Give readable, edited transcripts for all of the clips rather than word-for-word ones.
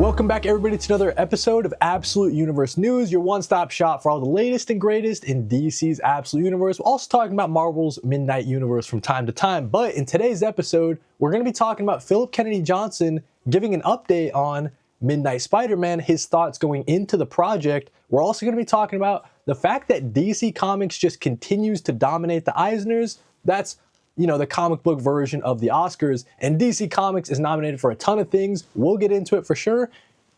Welcome back, everybody, to another episode of Absolute Universe News, your one-stop shop for all the latest and greatest in DC's Absolute Universe. We're also talking about Marvel's Midnight Universe from time to time, but in today's episode, we're going to be talking about Phillip Kennedy Johnson giving an update on Midnight Spider-Man, his thoughts going into the project. We're also going to be talking about the fact that DC Comics just continues to dominate the Eisners. That's the comic book version of the Oscars, and DC Comics is nominated for a ton of things. We'll get into it for sure.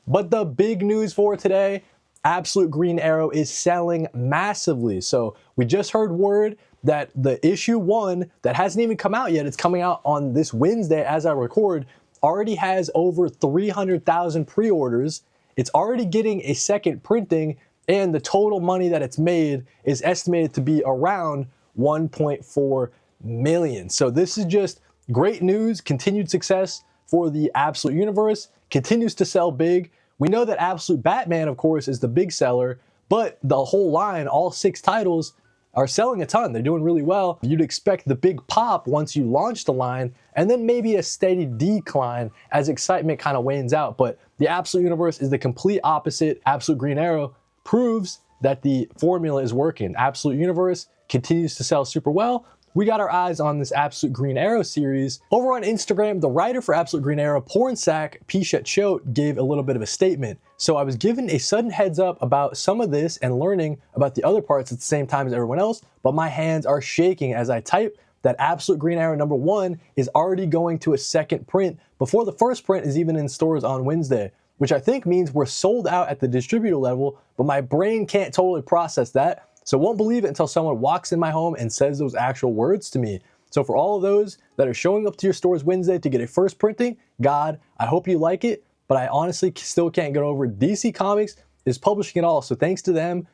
But the big news for today, Absolute Green Arrow is selling massively. So we just heard word that the issue 1 that hasn't even come out yet, it's coming out on this Wednesday as I record, already has over 300,000 pre-orders. It's already getting a second printing, and the total money that it's made is estimated to be around 1.4 million. So this is just great news, continued success for the Absolute Universe, continues to sell big. We know that Absolute Batman, of course, is the big seller, but the whole line, all 6 titles, are selling a ton. They're doing really well. You'd expect the big pop once you launch the line, and then maybe a steady decline as excitement kind of wanes out. But the Absolute Universe is the complete opposite. Absolute Green Arrow proves that the formula is working. Absolute Universe continues to sell super well. We got our eyes on this Absolute Green Arrow series. Over on Instagram, the writer for Absolute Green Arrow, Pornsack Pishat Choate, gave a little bit of a statement. So I was given a sudden heads up about some of this and learning about the other parts at the same time as everyone else, but my hands are shaking as I type that Absolute Green Arrow #1 is already going to a second print before the first print is even in stores on Wednesday, which I think means we're sold out at the distributor level, but my brain can't totally process that. So won't believe it until someone walks in my home and says those actual words to me. So for all of those that are showing up to your stores Wednesday to get a first printing, God, I hope you like it, but I honestly still can't get over DC Comics is publishing it all. So thanks to them.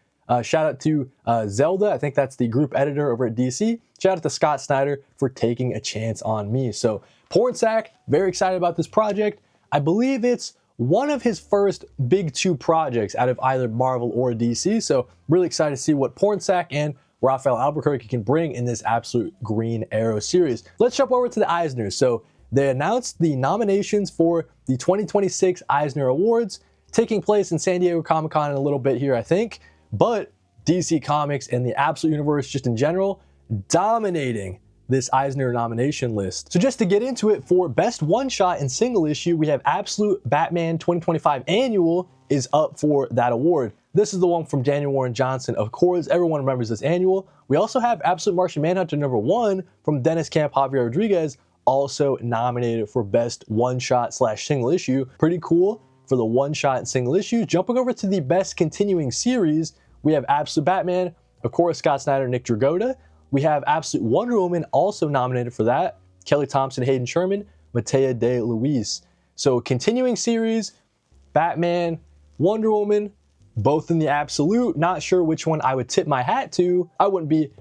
Shout out to Zelda. I think that's the group editor over at DC. Shout out to Scott Snyder for taking a chance on me. So Pornsack, very excited about this project. I believe it's one of his first big 2 projects out of either Marvel or DC. So really excited to see what Pornsack and Raphael Albuquerque can bring in this Absolute Green Arrow series. Let's jump over to the Eisners. So they announced the nominations for the 2026 Eisner Awards, taking place in San Diego Comic-Con in a little bit here, I think. But DC Comics and the Absolute Universe just in general, dominating this Eisner nomination list. So just to get into it, for best one-shot and single issue, we have Absolute Batman 2025 Annual is up for that award. This is the one from Daniel Warren Johnson. Of course, everyone remembers this annual. We also have Absolute Martian Manhunter #1 from Dennis Camp, Javier Rodriguez, also nominated for best one-shot / single issue. Pretty cool for the one-shot and single issue. Jumping over to the best continuing series, we have Absolute Batman, of course, Scott Snyder, Nick Dragotta. We have Absolute Wonder Woman also nominated for that. Kelly Thompson, Hayden Sherman, Matea de Luis. So continuing series, Batman, Wonder Woman, both in the absolute. Not sure which one I would tip my hat to. I wouldn't be,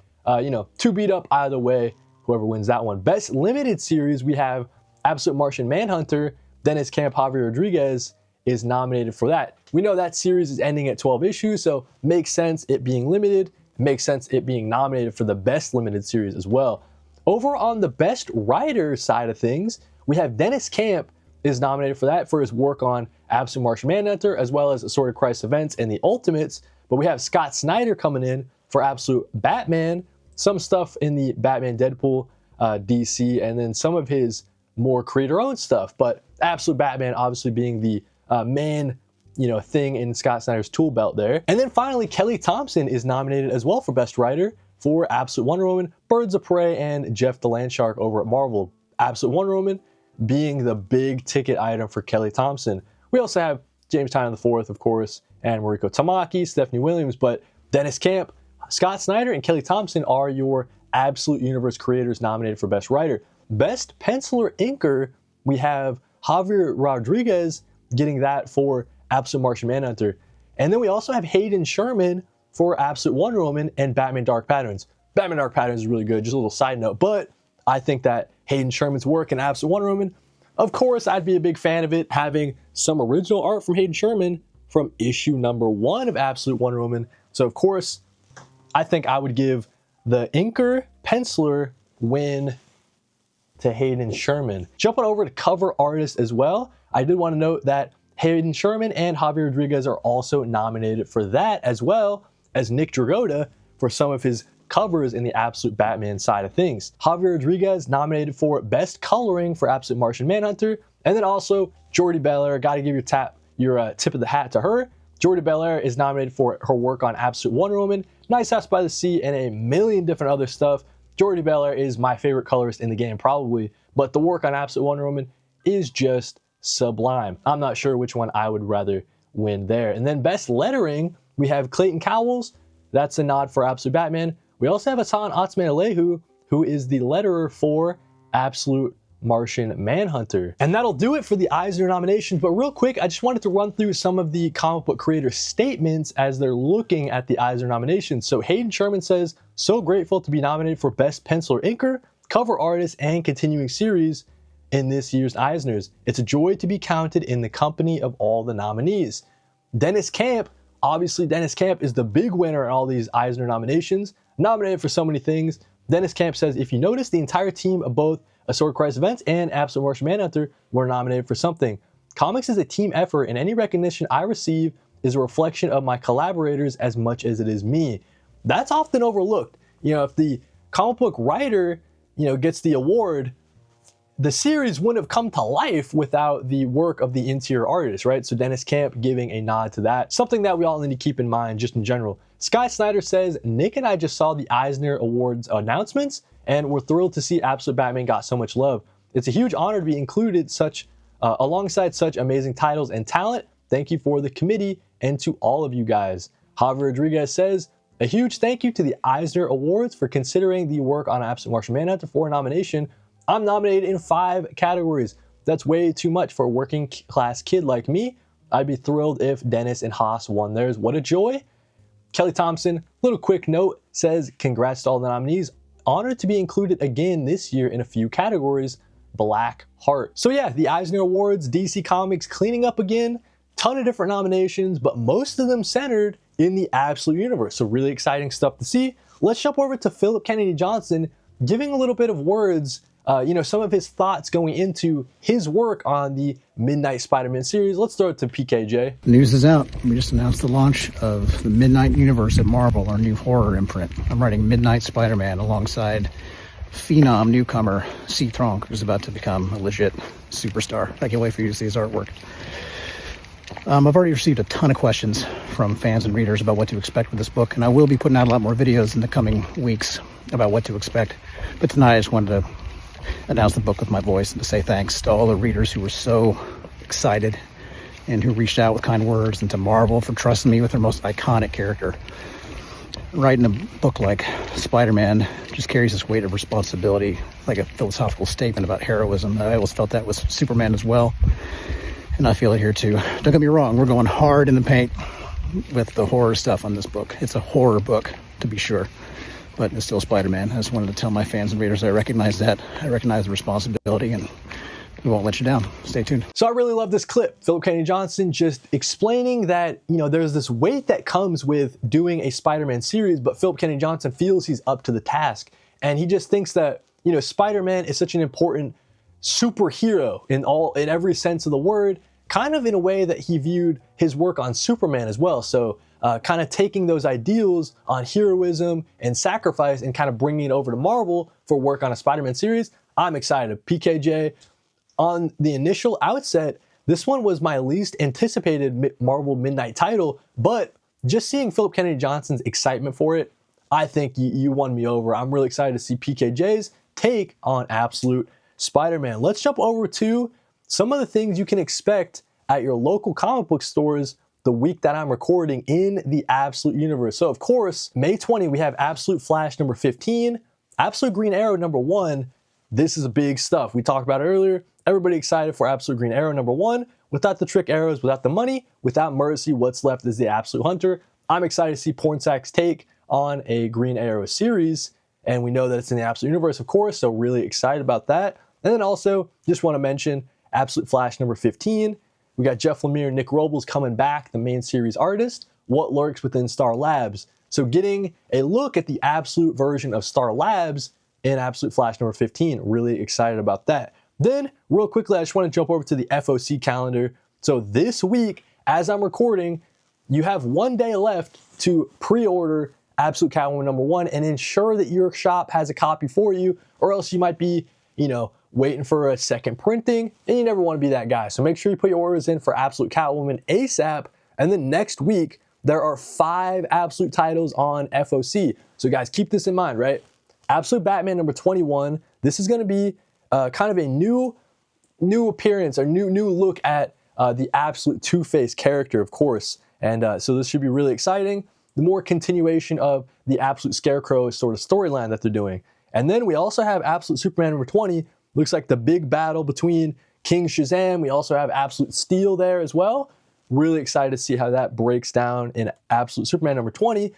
too beat up either way, whoever wins that one. Best limited series, we have Absolute Martian Manhunter. Dennis Camp, Javier Rodriguez is nominated for that. We know that series is ending at 12 issues, so makes sense it being limited. Makes sense it being nominated for the best limited series as well. Over on the best writer side of things, we have Dennis Camp is nominated for that for his work on Absolute Martian Manhunter, as well as Assorted Crisis Events and the Ultimates. But we have Scott Snyder coming in for Absolute Batman, some stuff in the Batman Deadpool DC, and then some of his more creator-owned stuff. But Absolute Batman obviously being the main thing in Scott Snyder's tool belt there. And then finally, Kelly Thompson is nominated as well for Best Writer for Absolute Wonder Woman, Birds of Prey, and Jeff the Landshark over at Marvel. Absolute Wonder Woman being the big ticket item for Kelly Thompson. We also have James Tynion IV, of course, and Mariko Tamaki, Stephanie Williams, but Dennis Camp, Scott Snyder, and Kelly Thompson are your Absolute Universe creators nominated for Best Writer. Best Penciler Inker, we have Javier Rodriguez getting that for Absolute Martian Manhunter. And then we also have Hayden Sherman for Absolute Wonder Woman and Batman Dark Patterns. Batman Dark Patterns is really good, just a little side note, but I think that Hayden Sherman's work in Absolute Wonder Woman, of course, I'd be a big fan of it, having some original art from Hayden Sherman from issue #1 of Absolute Wonder Woman. So, of course, I think I would give the inker penciler win to Hayden Sherman. Jumping over to cover artist as well, I did want to note that Hayden Sherman and Javier Rodriguez are also nominated for that, as well as Nick Dragotta for some of his covers in the Absolute Batman side of things. Javier Rodriguez nominated for Best Coloring for Absolute Martian Manhunter, and then also Jordi Belair. Got to give your tip of the hat to her. Jordi Belair is nominated for her work on Absolute Wonder Woman, Nice House by the Sea, and a million different other stuff. Jordi Belair is my favorite colorist in the game, probably, but the work on Absolute Wonder Woman is just sublime. I'm not sure which one I would rather win there. And then Best Lettering, we have Clayton Cowles. That's a nod for Absolute Batman. We also have Hassan Otsmane-Alehu, who is the letterer for Absolute Martian Manhunter. And that'll do it for the Eisner nominations. But real quick, I just wanted to run through some of the comic book creator statements as they're looking at the Eisner nominations. So Hayden Sherman says, so grateful to be nominated for Best Pencil or Inker, Cover Artist, and Continuing Series in this year's Eisners. It's a joy to be counted in the company of all the nominees. Dennis Camp, obviously Dennis Camp is the big winner in all these Eisner nominations, nominated for so many things. Dennis Camp says, if you notice, the entire team of both A Sword Christ Events and Absolute Martian Manhunter were nominated for something. Comics is a team effort, and any recognition I receive is a reflection of my collaborators as much as it is me. That's often overlooked. You know, if the comic book writer, gets the award, the series wouldn't have come to life without the work of the interior artist, right? So Dennis Camp giving a nod to that. Something that we all need to keep in mind just in general. Sky Snyder says, Nick and I just saw the Eisner Awards announcements, and we're thrilled to see Absolute Batman got so much love. It's a huge honor to be included alongside such amazing titles and talent. Thank you for the committee and to all of you guys. Javier Rodriguez says, a huge thank you to the Eisner Awards for considering the work on Absolute Martian Manhunter for a nomination. I'm nominated in 5 categories. That's way too much for a working class kid like me. I'd be thrilled if Dennis and Haas won theirs. What a joy. Kelly Thompson, little quick note, says, congrats to all the nominees. Honored to be included again this year in a few categories. Black Heart. So yeah, the Eisner Awards, DC Comics cleaning up again. Ton of different nominations, but most of them centered in the Absolute Universe. So really exciting stuff to see. Let's jump over to Phillip Kennedy Johnson, giving a little bit of words, some of his thoughts going into his work on the Midnight Spider-Man series. Let's throw it to PKJ. News is out. We just announced the launch of the Midnight Universe at Marvel, our new horror imprint. I'm writing Midnight Spider-Man alongside phenom newcomer C. Tronk, who's about to become a legit superstar. I can't wait for you to see his artwork. I've already received a ton of questions from fans and readers about what to expect with this book, and I will be putting out a lot more videos in the coming weeks about what to expect. But tonight I just wanted to announce the book with my voice and to say thanks to all the readers who were so excited and who reached out with kind words, and to Marvel for trusting me with their most iconic character. Writing a book like Spider-Man just carries this weight of responsibility, like a philosophical statement about heroism. I always felt that with Superman as well, and I feel it here too. Don't get me wrong, we're going hard in the paint with the horror stuff on this book. It's a horror book, to be sure, but it's still Spider-Man. I just wanted to tell my fans and readers I recognize that. I recognize the responsibility, and we won't let you down. Stay tuned. So I really love this clip. Phillip Kennedy Johnson just explaining that, there's this weight that comes with doing a Spider-Man series, but Phillip Kennedy Johnson feels he's up to the task. And he just thinks that, Spider-Man is such an important superhero in every sense of the word, kind of in a way that he viewed his work on Superman as well. So kind of taking those ideals on heroism and sacrifice and kind of bringing it over to Marvel for work on a Spider-Man series. I'm excited. PKJ, on the initial outset, this one was my least anticipated Marvel Midnight title, but just seeing Phillip Kennedy Johnson's excitement for it, I think you won me over. I'm really excited to see PKJ's take on Absolute Spider-Man. Let's jump over to some of the things you can expect at your local comic book stores the week that I'm recording in the Absolute Universe. So of course, May 20, we have Absolute Flash number 15, Absolute Green Arrow number 1. This is big stuff. We talked about it earlier. Everybody excited for Absolute Green Arrow number 1. Without the trick arrows, without the money, without mercy, what's left is the Absolute Hunter. I'm excited to see Pornsack's take on a Green Arrow series, and we know that it's in the Absolute Universe, of course, so really excited about that. And then also, just want to mention Absolute Flash number 15. We got Jeff Lemire and Nick Robles coming back, the main series artist. What lurks within Star Labs? So getting a look at the Absolute version of Star Labs in Absolute Flash number 15. Really excited about that. Then, real quickly, I just want to jump over to the FOC calendar. So this week, as I'm recording, you have 1 day left to pre-order Absolute Catwoman #1 and ensure that your shop has a copy for you, or else you might be, waiting for a second printing, and you never want to be that guy. So make sure you put your orders in for Absolute Catwoman ASAP, and then next week, there are 5 Absolute titles on FOC. So guys, keep this in mind, right? Absolute Batman #21. This is going to be kind of a new appearance or new look at the Absolute Two-Face character, of course. And so this should be really exciting. The more continuation of the Absolute Scarecrow sort of storyline that they're doing. And then we also have Absolute Superman #20. Looks like the big battle between King Shazam. We also have Absolute Steel there as well. Really excited to see how that breaks down in Absolute Superman #20.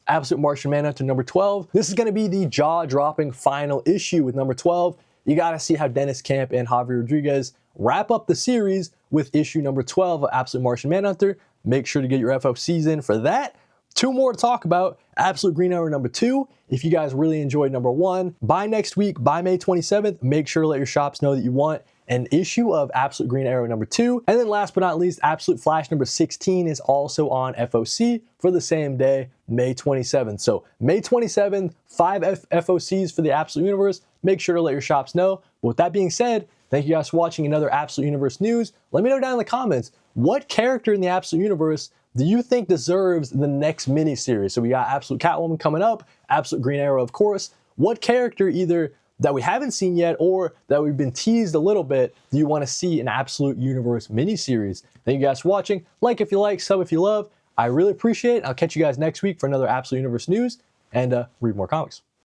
Absolute Martian Manhunter #12. This is going to be the jaw-dropping final issue with #12. You got to see how Dennis Camp and Javier Rodriguez wrap up the series with issue #12 of Absolute Martian Manhunter. Make sure to get your FOCs in for that. 2 more to talk about. Absolute Green Arrow #2. If you guys really enjoyed #1, by next week, by May 27th, make sure to let your shops know that you want an issue of Absolute Green Arrow #2. And then last but not least, Absolute Flash #16 is also on FOC for the same day, May 27th. So May 27th, 5 FOCs for the Absolute Universe. Make sure to let your shops know. But with that being said, thank you guys for watching another Absolute Universe news. Let me know down in the comments, what character in the Absolute Universe do you think deserves the next mini-series? So we got Absolute Catwoman coming up, Absolute Green Arrow, of course. What character either that we haven't seen yet or that we've been teased a little bit do you want to see in Absolute Universe mini-series? Thank you guys for watching. Like if you like, sub if you love. I really appreciate it. I'll catch you guys next week for another Absolute Universe news and read more comics.